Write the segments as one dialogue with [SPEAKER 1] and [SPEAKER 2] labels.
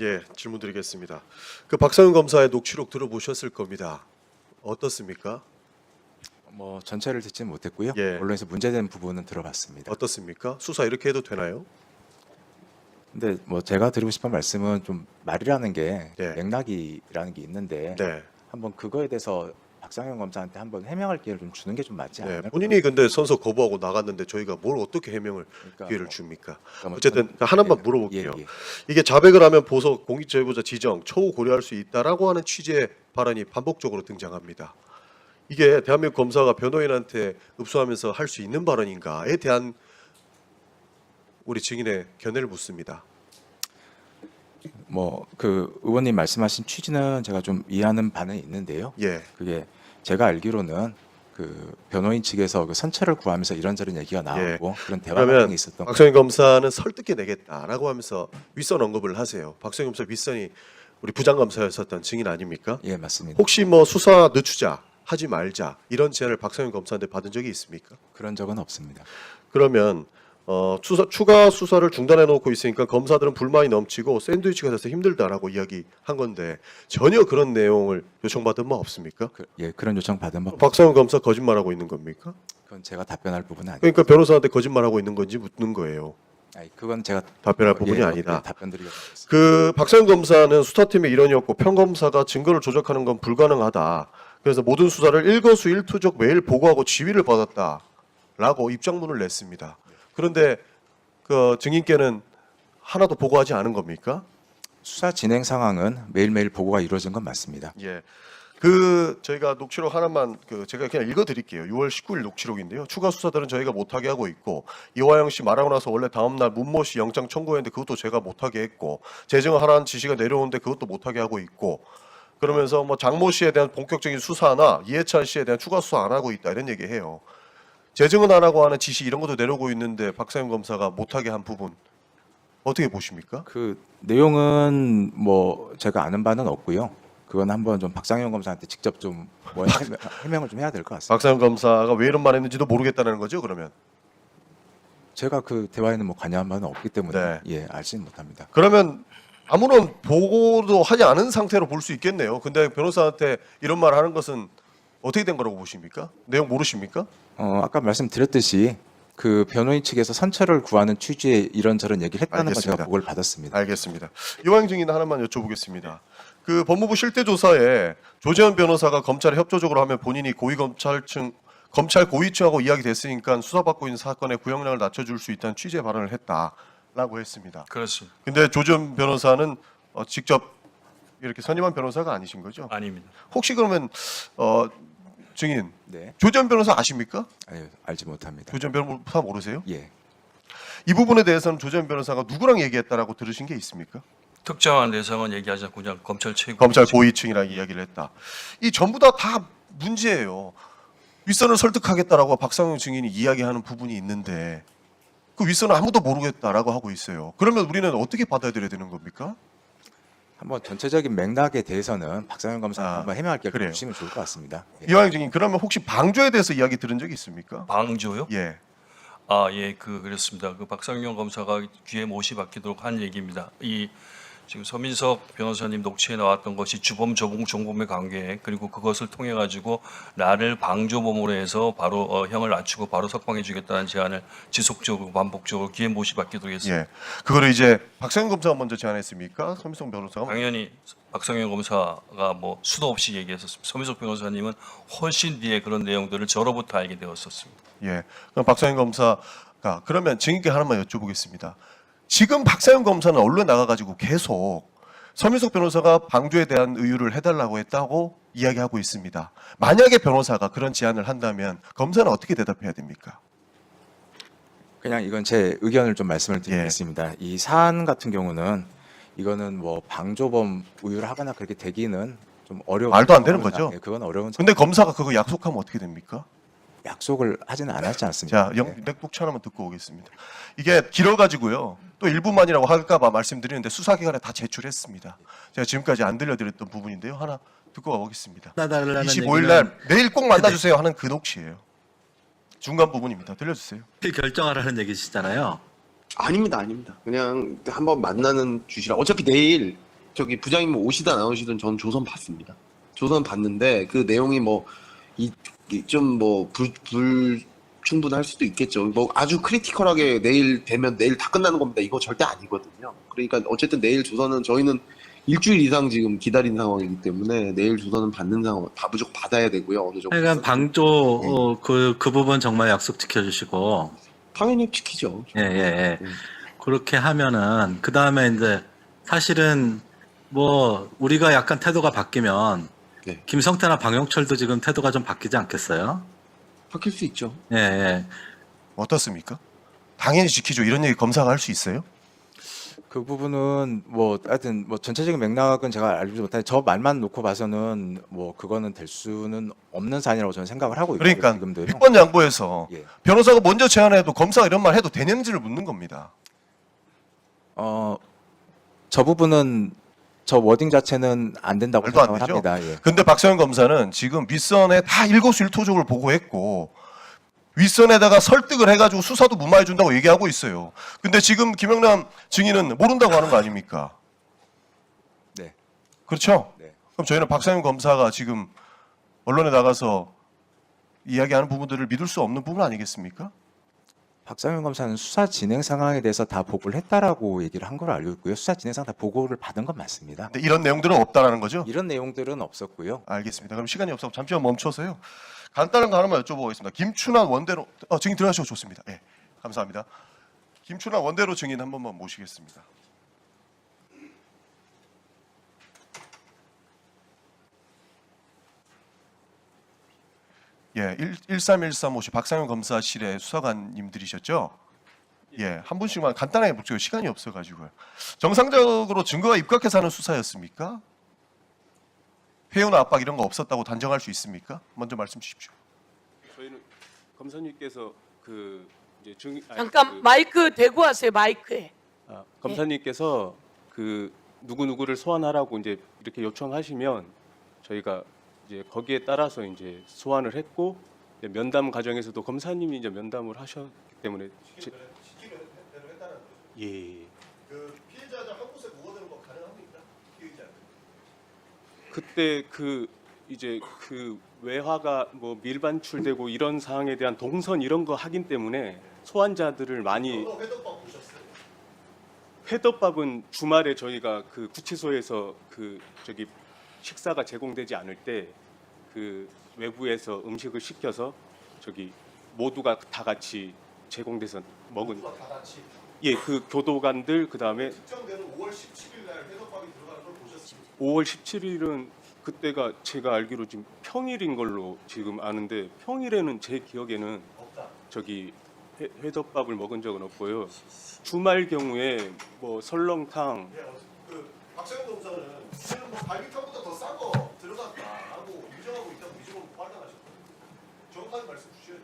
[SPEAKER 1] 예, 질문 드리겠습니다. 그 박상현 검사의 녹취록 들어보셨을 겁니다. 어떻습니까?
[SPEAKER 2] 뭐 전체를 듣지는 못했고요.
[SPEAKER 1] 예.
[SPEAKER 2] 언론에서 문제된 부분은 들어봤습니다.
[SPEAKER 1] 어떻습니까? 수사 이렇게 해도 되나요?
[SPEAKER 2] 근데 뭐 제가 드리고 싶은 말씀은 좀 말이라는 게
[SPEAKER 1] 예.
[SPEAKER 2] 맥락이라는 게 있는데
[SPEAKER 1] 네.
[SPEAKER 2] 한번 그거에 대해서 박상현 검사한테 한번 해명할 기회를 좀 주는 게 좀 맞지
[SPEAKER 1] 네.
[SPEAKER 2] 않나요?
[SPEAKER 1] 본인이 근데 선서 거부하고 나갔는데 저희가 뭘 어떻게 해명을
[SPEAKER 2] 그러니까
[SPEAKER 1] 기회를
[SPEAKER 2] 뭐,
[SPEAKER 1] 줍니까?
[SPEAKER 2] 그러니까 뭐
[SPEAKER 1] 어쨌든
[SPEAKER 2] 전-
[SPEAKER 1] 하나만
[SPEAKER 2] 예,
[SPEAKER 1] 물어볼게요.
[SPEAKER 2] 예, 예.
[SPEAKER 1] 이게 자백을 하면 보석 공익제보자 지정 처우 고려할 수 있다라고 하는 취지의 발언이 반복적으로 등장합니다. 이게 대한민국 검사가 변호인한테 읍소하면서 할 수 있는 발언인가에 대한 우리 증인의 견해를 묻습니다.
[SPEAKER 2] 뭐 그 의원님 말씀하신 취지는 제가 좀 이해하는 바는 있는데요.
[SPEAKER 1] 예.
[SPEAKER 2] 그게 제가 알기로는 그 변호인 측에서 그 선처를 구하면서 이런저런 얘기가 나오고 그런 대화
[SPEAKER 1] 그러면
[SPEAKER 2] 과정이 있었던
[SPEAKER 1] 박성현 검사는 설득해 내겠다라고 하면서 윗선 언급을 하세요. 박성현 검사 윗선이 우리 부장검사였었던 증인 아닙니까?
[SPEAKER 2] 예, 맞습니다.
[SPEAKER 1] 혹시 뭐 수사 늦추자, 하지 말자 이런 제안을 박성현 검사한테 받은 적이 있습니까?
[SPEAKER 2] 그런 적은 없습니다.
[SPEAKER 1] 그러면 추가 수사를 중단해 놓고 있으니까 검사들은 불만이 넘치고 샌드위치가 돼서 힘들다라고 이야기한 건데 전혀 그런 내용을 요청받은 바 없습니까?
[SPEAKER 2] 그런 요청 받은 바
[SPEAKER 1] 박성현 검사 거짓말하고 있는 겁니까?
[SPEAKER 2] 그건 제가 답변할 부분은 아니에요.
[SPEAKER 1] 그러니까 변호사한테 거짓말하고 있는 건지 묻는 거예요.
[SPEAKER 2] 아니, 그건 제가
[SPEAKER 1] 답변할 부분이 아니다.
[SPEAKER 2] 답변 드리겠습니다.
[SPEAKER 1] 그 박성현 검사는 수사팀의 일원이었고 평검사가 증거를 조작하는 건 불가능하다. 그래서 모든 수사를 일거수일투족 매일 보고하고 지휘를 받았다라고 입장문을 냈습니다. 그런데 그 증인께는 하나도 보고하지 않은 겁니까?
[SPEAKER 2] 수사 진행 상황은 매일매일 보고가 이루어진 건 맞습니다.
[SPEAKER 1] 예. 그 저희가 녹취록 하나만 제가 그냥 읽어드릴게요. 6월 19일 녹취록인데요. 추가 수사들은 저희가 못하게 하고 있고 이화영 씨 말하고 나서 원래 다음 날 문모 씨 영장 청구했는데 그것도 제가 못하게 했고 재정을 하라는 지시가 내려오는데 그것도 못하게 하고 있고 그러면서 뭐 장모 씨에 대한 본격적인 수사나 이해찬 씨에 대한 추가 수사 안 하고 있다 이런 얘기해요. 재정은 안 하고 하는 지시 이런 것도 내려오고 있는데 박상현 검사가 못하게 한 부분 어떻게 보십니까?
[SPEAKER 2] 그 내용은 뭐 제가 아는 바는 없고요. 그건 한번 좀 박상현 검사한테 직접 좀 뭐 해명을 좀 해야 될 것 같습니다.
[SPEAKER 1] 박상현 검사가 왜 이런 말 했는지도 모르겠다는 거죠, 그러면?
[SPEAKER 2] 제가 그 대화에는 뭐 관여한 바는 없기 때문에
[SPEAKER 1] 네.
[SPEAKER 2] 예, 알지는 못합니다.
[SPEAKER 1] 그러면 아무런 보고도 하지 않은 상태로 볼 수 있겠네요. 근데 변호사한테 이런 말 하는 것은 어떻게 된 거라고 보십니까? 내용 모르십니까?
[SPEAKER 2] 아까 말씀드렸듯이 그 변호인 측에서 선처를 구하는 취지의 이런저런 얘기를 했다는 건
[SPEAKER 1] 알겠습니다.
[SPEAKER 2] 제가 보고를 받았습니다.
[SPEAKER 1] 알겠습니다. 이화영 증인 하나만 여쭤보겠습니다. 그 법무부 실태조사에 조재현 변호사가 검찰에 협조적으로 하면 본인이 검찰 고위층하고 이야기됐으니까 수사받고 있는 사건의 구형량을 낮춰줄 수 있다는 취지의 발언을 했다라고 했습니다.
[SPEAKER 3] 그렇습니다.
[SPEAKER 1] 근데 조재현 변호사는 직접 이렇게 선임한 변호사가 아니신 거죠?
[SPEAKER 3] 아닙니다.
[SPEAKER 1] 혹시 그러면 증인
[SPEAKER 2] 네,
[SPEAKER 1] 조재현 변호사 아십니까?
[SPEAKER 2] 아니, 알지 못합니다.
[SPEAKER 1] 조재현 변호사 모르세요?
[SPEAKER 2] 예,
[SPEAKER 1] 이 부분에 대해서는 조재현 변호사가 누구랑 얘기했다라고 들으신 게 있습니까?
[SPEAKER 3] 특정한 대상은 얘기하지 않고 그냥 검찰 최고
[SPEAKER 1] 검찰 고위층이라고 이야기를 했다. 이 전부 다 문제예요. 윗선을 설득하겠다라고 박상영 증인이 이야기하는 부분이 있는데 그 윗선은 아무도 모르겠다라고 하고 있어요. 그러면 우리는 어떻게 받아들여야 되는 겁니까?
[SPEAKER 2] 한번 전체적인 맥락에 대해서는 박상현 검사가
[SPEAKER 1] 아,
[SPEAKER 2] 한번 해명할 기회를
[SPEAKER 1] 그래요.
[SPEAKER 2] 주시면 좋을 것 같습니다. 예.
[SPEAKER 1] 이화영 증인 그러면 혹시 방조에 대해서 이야기 들은 적이 있습니까?
[SPEAKER 3] 방조요?
[SPEAKER 1] 예.
[SPEAKER 3] 예, 그렇습니다. 그 박상용 검사가 귀에 못이 박히도록 한 얘기입니다. 이 지금 서민석 변호사님 녹취에 나왔던 것이 주범 종범의 관계 그리고 그것을 통해 가지고 나를 방조범으로 해서 바로 형을 낮추고 바로 석방해주겠다는 제안을 지속적으로 반복적으로 귀에 못이 박히도록 했습니다.
[SPEAKER 1] 예. 그거를 이제 박상현 검사가 먼저 제안했습니까? 서민석 변호사가?
[SPEAKER 3] 당연히 박상현 검사가 뭐 수도 없이 얘기했었습니다. 서민석 변호사님은 훨씬 뒤에 그런 내용들을 저로부터 알게 되었었습니다.
[SPEAKER 1] 예. 그럼 박상현 검사가 그러면 증인께 하나만 여쭤보겠습니다. 지금 박상현 검사는 언론에 나가가지고 계속 서민석 변호사가 방조에 대한 의유를 해달라고 했다고 이야기하고 있습니다. 만약에 변호사가 그런 제안을 한다면 검사는 어떻게 대답해야 됩니까?
[SPEAKER 2] 그냥 이건 제 의견을 좀 말씀을
[SPEAKER 1] 예.
[SPEAKER 2] 드리겠습니다. 이 사안 같은 경우는 이거는 뭐 방조범 우유를 하거나 그렇게 되기는 좀 어려운
[SPEAKER 1] 말도 안 되는 거죠?
[SPEAKER 2] 예, 그건 어려운
[SPEAKER 1] 근데 검사가 그거 약속하면 어떻게 됩니까?
[SPEAKER 2] 약속을 하지는 않았지 않습니까?
[SPEAKER 1] 자, 맥북차 하나만 듣고 오겠습니다. 이게 길어가지고요. 또 일부만이라고 할까봐 말씀드리는데 수사기관에 다 제출했습니다. 제가 지금까지 안 들려드렸던 부분인데요. 하나 듣고 가보겠습니다. 25일 날 내일 꼭 만나주세요 하는 그 녹취예요. 중간 부분입니다. 들려주세요.
[SPEAKER 4] 결정하라는 얘기시잖아요.
[SPEAKER 5] 아닙니다, 아닙니다. 그냥 한번 만나는 주시라. 어차피 내일
[SPEAKER 4] 저기 부장님 오시든 안 오시든 전 조선 봤습니다. 조선 봤는데 그 내용이 뭐 좀 뭐 불충분할 수도 있겠죠. 뭐 아주 크리티컬하게 내일 되면 내일 다 끝나는 겁니다. 이거 절대 아니거든요. 그러니까 어쨌든 내일 조선은 저희는 일주일 이상 지금 기다린 상황이기 때문에 내일 조선은 받는 상황, 다 무조건 받아야 되고요. 어느 정도.
[SPEAKER 5] 하여간 방조 그 부분 정말 약속 지켜주시고
[SPEAKER 4] 당연히 지키죠.
[SPEAKER 5] 예. 그렇게 하면은 그 다음에 이제 사실은 뭐 우리가 약간 태도가 바뀌면
[SPEAKER 4] 네.
[SPEAKER 5] 김성태나 방영철도 지금 태도가 좀 바뀌지 않겠어요?
[SPEAKER 4] 바뀔 수 있죠.
[SPEAKER 5] 예.
[SPEAKER 1] 어떻습니까? 당연히 지키죠. 이런 얘기 검사가 할 수 있어요?
[SPEAKER 2] 그 부분은 뭐 하여튼 뭐 전체적인 맥락은 제가 알지 못하는데 저 말만 놓고 봐서는 뭐 그거는 될 수는 없는 사안이라고 저는 생각을 하고 있고
[SPEAKER 1] 그러니까
[SPEAKER 2] 지금도요.
[SPEAKER 1] 6번 양보해서
[SPEAKER 2] 예.
[SPEAKER 1] 변호사가 먼저 제안해도 검사가 이런 말 해도 되는지를 묻는 겁니다.
[SPEAKER 2] 저 부분은 저 워딩 자체는 안 된다고
[SPEAKER 1] 말도 안
[SPEAKER 2] 생각을
[SPEAKER 1] 되죠.
[SPEAKER 2] 합니다. 예.
[SPEAKER 1] 근데 박성현 검사는 지금 윗선에 다 일거수일투족을 보고했고 윗선에다가 설득을 해가지고 수사도 무마해 준다고 얘기하고 있어요. 근데 지금 김영남 증인은 모른다고 하는 거 아닙니까?
[SPEAKER 2] 네.
[SPEAKER 1] 그렇죠?
[SPEAKER 2] 네.
[SPEAKER 1] 그럼 저희는 박성현 검사가 지금 언론에 나가서 이야기하는 부분들을 믿을 수 없는 부분 아니겠습니까?
[SPEAKER 2] 박상현 검사는 수사 진행 상황에 대해서 다 보고를 했다라고 얘기를 한 걸로 알고 있고요. 수사 진행 상황 다 보고를 받은 건 맞습니다.
[SPEAKER 1] 근데 이런 내용들은 없다라는 거죠?
[SPEAKER 2] 이런 내용들은 없었고요.
[SPEAKER 1] 알겠습니다. 그럼 시간이 없어서 잠시만 멈춰서요. 간단한 거 하나만 여쭤보겠습니다. 김춘환 원대로 증인 들어가시고 좋습니다. 예, 감사합니다. 김춘환 원대로 증인 한 번만 모시겠습니다. 예, 13135시 박상현 검사실의 수사관님들이셨죠? 예, 한 분씩만 간단하게 묻죠. 시간이 없어가지고요. 정상적으로 증거가 입각해서 하는 수사였습니까? 회유나 압박 이런 거 없었다고 단정할 수 있습니까? 먼저 말씀 주십시오.
[SPEAKER 6] 저희는 검사님께서 그 이제
[SPEAKER 7] 잠깐 마이크 대고 하세요. 마이크에.
[SPEAKER 6] 검사님께서 그 누구 누구를 소환하라고 이제 이렇게 요청하시면 저희가 이제 거기에 따라서 이제 소환을 했고 이제 면담 과정에서도 검사님이 이제 면담을 하셨기 때문에 예.
[SPEAKER 1] 그 피해자자 한 곳에 모아두는 거 가능합니까? 피의자.
[SPEAKER 6] 그때 그 이제 그 외화가 뭐 밀반출되고 이런 사항에 대한 동선 이런 거 하긴 때문에 소환자들을 많이
[SPEAKER 1] 회덮밥 보셨어요?
[SPEAKER 6] 회덮밥은 주말에 저희가 그 구치소에서 그 저기 식사가 제공되지 않을 때 그 외부에서 음식을 시켜서 저기 모두가 다 같이 제공돼서 먹은
[SPEAKER 1] 다 같이
[SPEAKER 6] 예 그 교도관들 그 다음에
[SPEAKER 1] 특정되는 5월 17일 날 회덮밥이 들어가는 걸 보셨습니까?
[SPEAKER 6] 5월 17일은 그때가 제가 알기로 지금 평일인 걸로 지금 아는데 평일에는 제 기억에는
[SPEAKER 1] 없다.
[SPEAKER 6] 저기 회덮밥을 먹은 적은 없고요. 주말 경우에 뭐 설렁탕
[SPEAKER 1] 예, 그 박성현 검사는 이제는 뭐 갈비탕보다 더 싼 거 들어갔다고 인정하고 있다고 위증으로 판단하셨거든요. 정확하게 말씀 주셔야죠.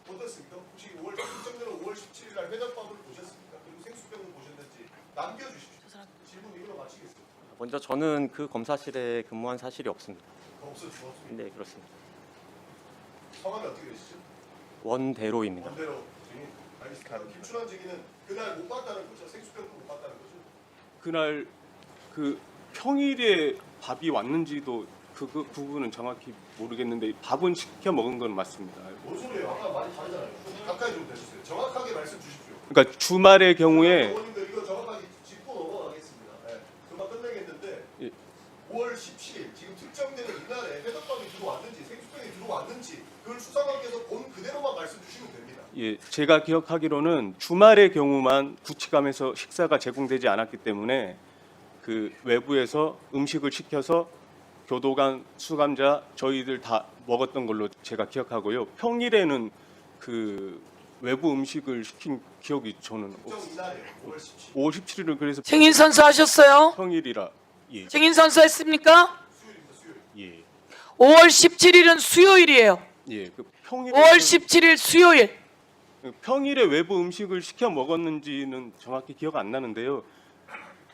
[SPEAKER 1] 어떻습니까? 혹시 특정되는 5월 17일 날 회덮밥을 보셨습니까? 그리고 생수병을 보셨는지 남겨주십시오. 질문 이걸로 마치겠습니다.
[SPEAKER 8] 먼저 저는 그 검사실에 근무한 사실이 없습니다.
[SPEAKER 1] 없어 주었습니다.
[SPEAKER 8] 네, 그렇습니다.
[SPEAKER 1] 성함이 어떻게 되시죠?
[SPEAKER 8] 원대로입니다.
[SPEAKER 1] 원대로 증인 알겠습니다. 김춘환 증인은 그날 못 봤다는 거죠? 생수병도 못 봤다는 거죠?
[SPEAKER 6] 그날 그 평일에 밥이 왔는지도 그 부분은 정확히 모르겠는데 밥은 시켜 먹은 건 맞습니다.
[SPEAKER 1] 뭔 소리예요? 아까 많이 다르잖아요. 가까이 좀 대주세요. 정확하게 말씀 주십시오.
[SPEAKER 6] 그러니까 주말의 경우에
[SPEAKER 1] 의원님들 이거 정확하게 짚고 넘어가겠습니다. 네, 금방 끝내겠는데
[SPEAKER 6] 예.
[SPEAKER 1] 5월 17일 지금 특정되는 이날에 회덮밥이 들어왔는지 생수병이 들어왔는지 그걸 수사관께서 본 그대로만 말씀 주시면 됩니다.
[SPEAKER 6] 예, 제가 기억하기로는 주말의 경우만 구치감에서 식사가 제공되지 않았기 때문에 그 외부에서 음식을 시켜서 교도관, 수감자 저희들 다 먹었던 걸로 제가 기억하고요. 평일에는 그 외부 음식을 시킨 기억이 저는
[SPEAKER 1] 특정 이날에 5월 17일
[SPEAKER 6] 5월 17일은 그래서
[SPEAKER 7] 증인 선서하셨어요?
[SPEAKER 6] 평일이라 예,
[SPEAKER 7] 증인 선서했습니까?
[SPEAKER 6] 예,
[SPEAKER 7] 5월 17일은 수요일이에요.
[SPEAKER 6] 예, 그 평일에
[SPEAKER 7] 5월 17일 수요일.
[SPEAKER 6] 평일에 외부 음식을 시켜 먹었는지는 정확히 기억 안 나는데요.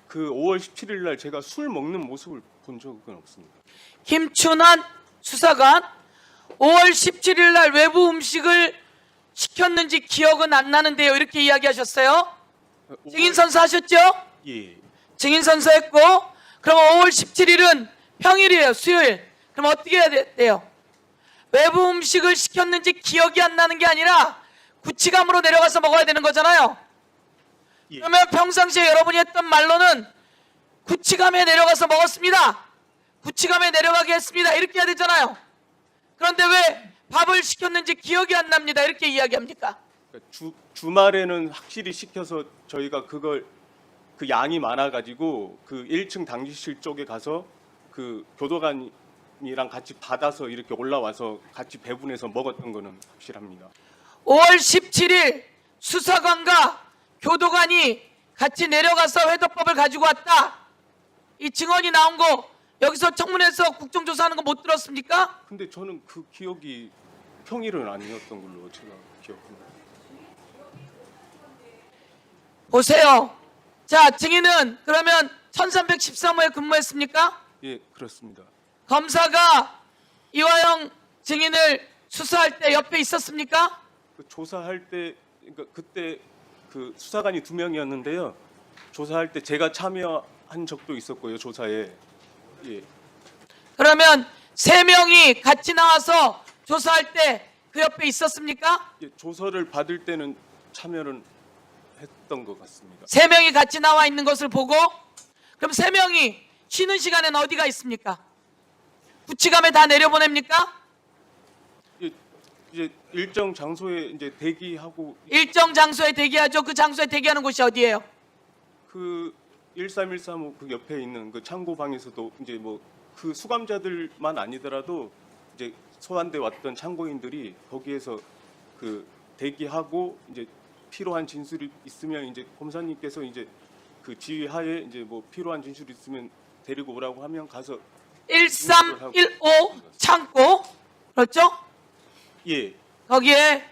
[SPEAKER 6] 그 5월 17일 날 제가 술 먹는 모습을 본 적은 없습니다.
[SPEAKER 7] 김춘환 수사관 5월 17일 날 외부 음식을 시켰는지 기억은 안 나는데요. 이렇게 이야기하셨어요? 증인 선서하셨죠?
[SPEAKER 6] 예,
[SPEAKER 7] 증인 선서했고 그럼 5월 17일은 평일이에요. 수요일. 그럼 어떻게 해야 돼요? 외부 음식을 시켰는지 기억이 안 나는 게 아니라 구치감으로 내려가서 먹어야 되는 거잖아요.
[SPEAKER 6] 예.
[SPEAKER 7] 그러면 평상시에 여러분이 했던 말로는 구치감에 내려가서 먹었습니다. 구치감에 내려가게 했습니다. 이렇게 해야 되잖아요. 그런데 왜 밥을 시켰는지 기억이 안 납니다. 이렇게 이야기합니까?
[SPEAKER 6] 그러니까 주말에는 확실히 시켜서 저희가 그걸 그 양이 많아가지고 그 1층 당직실 쪽에 가서 그 교도관이랑 같이 받아서 이렇게 올라와서 같이 배분해서 먹었던 거는 확실합니다.
[SPEAKER 7] 5월 17일 수사관과 교도관이 같이 내려가서 회덮밥을 가지고 왔다. 이 증언이 나온 거 여기서 청문회에서 국정조사하는 거 못 들었습니까?
[SPEAKER 6] 근데 저는 그 기억이 평일은 아니었던 걸로 제가 기억합니다.
[SPEAKER 7] 보세요. 자, 증인은 그러면 1313호에 근무했습니까?
[SPEAKER 6] 예, 그렇습니다.
[SPEAKER 7] 검사가 이화영 증인을 수사할 때 옆에 있었습니까?
[SPEAKER 6] 그 조사할 때 그러니까 그때 그 수사관이 2명이었는데요. 조사할 때 제가 참여한 적도 있었고요. 조사에. 예.
[SPEAKER 7] 그러면 3명이 같이 나와서 조사할 때 그 옆에 있었습니까?
[SPEAKER 6] 예, 조서를 받을 때는 참여를 했던 것 같습니다.
[SPEAKER 7] 3명이 같이 나와 있는 것을 보고 그럼 3명이 쉬는 시간에는 어디가 있습니까? 구치감에 다 내려보냅니까?
[SPEAKER 6] 예, 이제 일정 장소에 이제 대기하고
[SPEAKER 7] 일정 장소에 대기하죠. 그 장소에 대기하는 곳이 어디예요?
[SPEAKER 6] 그 13135 그 옆에 있는 그 창고방에서도 이제 뭐 그 수감자들만 아니더라도 이제 소환돼 왔던 참고인들이 거기에서 그 대기하고 이제 필요한 진술이 있으면 이제 검사님께서 이제 그 지휘하에 이제 뭐 필요한 진술이 있으면 데리고 오라고 하면 가서
[SPEAKER 7] 1315 창고 그렇죠?
[SPEAKER 6] 예,
[SPEAKER 7] 거기에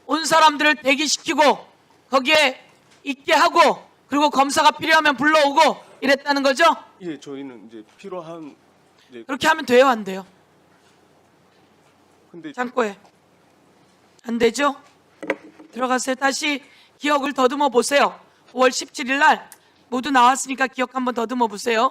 [SPEAKER 7] 온 사람들을 대기시키고 거기에 있게 하고 그리고 검사가 필요하면 불러오고 이랬다는 거죠?
[SPEAKER 6] 예, 저희는 이제 필요한 이제
[SPEAKER 7] 그렇게 하면 돼요, 안 돼요?
[SPEAKER 6] 근데
[SPEAKER 7] 창고에 안 되죠? 들어가세요. 다시 기억을 더듬어 보세요. 5월 17일 날 모두 나왔으니까 기억 한번 더듬어 보세요.